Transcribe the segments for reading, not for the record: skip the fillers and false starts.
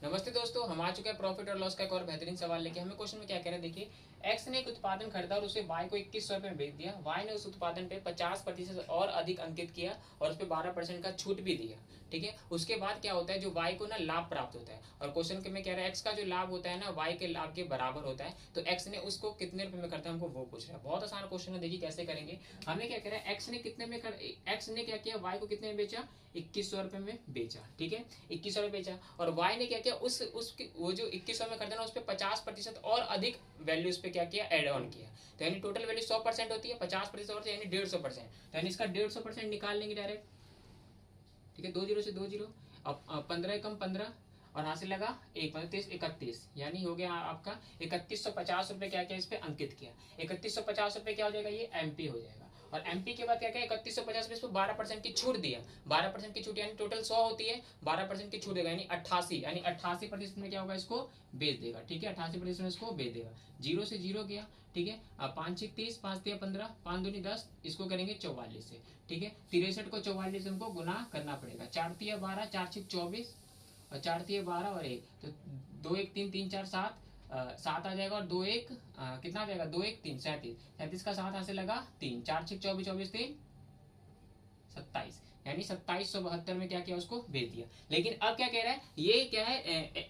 नमस्ते दोस्तों, हम आ चुके हैं प्रॉफिट और लॉस का एक और बेहतरीन सवाल लेके। हमें क्वेश्चन में क्या कह रहा है, देखिए। एक्स ने एक उत्पादन खरीदा और उसे वाई को 2100 में बेच दिया। वाई ने उस उत्पादन पे 50% और अधिक अंकित किया और उस पर 12% का छूट भी दिया। ठीक है, उसके बाद क्या होता है, जो वाई को ना लाभ प्राप्त होता है। और क्वेश्चन में कह रहा है एक्स का जो लाभ होता है ना वाई के लाभ के बराबर होता है। तो एक्स ने उसको कितने रुपए में करता है, हमको वो पूछ रहा है। बहुत आसान क्वेश्चन है, देखिए कैसे करेंगे। हमें क्या कह रहा है, एक्स ने कितने में एक्स ने क्या किया, वाई को कितने में बेचा, 2100 रुपए में बेचा। ठीक है, 2100 में बेचा और वाई ने क्या किया, वो जो 2100 में करता है ना, उस पर 50% और अधिक वैल्यू उस पर क्या किया, एड ऑन किया। तो यानी टोटल वैल्यू 100% होती है, 50% और यानी 150%। तो यानी इसका 150% निकाल लेंगे डायरेक्ट। ठीक है, 2 जीरो से 2 जीरो। अब 15 कम 15 और यहाँ से लगा 31 यानी हो गया आपका 3150 रुपए क्या क्या इस पे अंकित किया। 3150 रुपए क्या हो जाएगा, ये एमपी हो जाएगा। और एमपी के बाद क्या क्या, 3150 पे इसको 12% की छूट दिया। 12% की छूट यानी टोटल 100 होती है, 12% की छूट देगा यानी 88, यानी 88% में क्या होगा, इसको बेच देगा। ठीक है, 88% में इसको बेच देगा। जीरो से जीरो गया। ठीक है, अब 5 6 30, 5 3 15, 5 2 10, इसको करेंगे 44 से। ठीक है, 63 को 44 हमको गुना करना पड़ेगा। 4 3 12, 4 6 24 और 4 3 12 और 1, तो 2 1 3 3 4 7, 7 आ जाएगा और 2 1 कितना आ जाएगा, 2 1 3 37। 37 का 7 हाथ से लगा 3, 4 6 24, 24 3 27, यानी 2772 में क्या किया, उसको भेज दिया। लेकिन अब क्या कह रहा है, ये क्या है,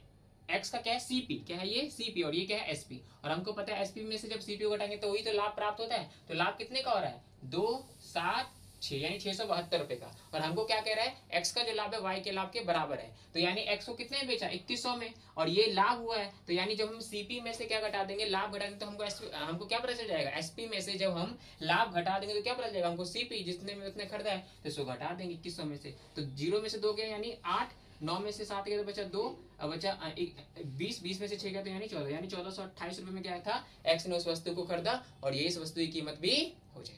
एक्स का क्या है, सीपी क्या है, ये सीपी और ये क्या है, एसपी। और हमको पता है एसपी में से जब सीपी को घटाएंगे तो वही तो लाभ प्राप्त होता है। तो लाभ कितने का हो रहा है, 2 7 6, यानी 672 रुपए का। और हमको क्या कह रहा है, एक्स का जो लाभ है वाई के लाभ के बराबर है। तो यानी एक्स को कितने में बेचा, 2100 में, और ये लाभ हुआ है। तो यानी जब हम सीपी में से क्या घटा देंगे, लाभ घटा देंगे, तो हमको क्या पता चल जाएगा, एसपी में से जब हम लाभ घटा देंगे तो क्या पता चल जाएगा हमको, सीपी जितने में उतने खरीदा है तो इसको घटा देंगे 2100 में से। तो 0 में से 2 गया यानी 8, 9 में से 7 गया तो बचा 2, अब बचा 20, 20 में से 6 गया तो यानी 14, यानी 1428 रुपए में क्या था, एक्स ने उस वस्तु को खरीदा और ये इस वस्तु की कीमत भी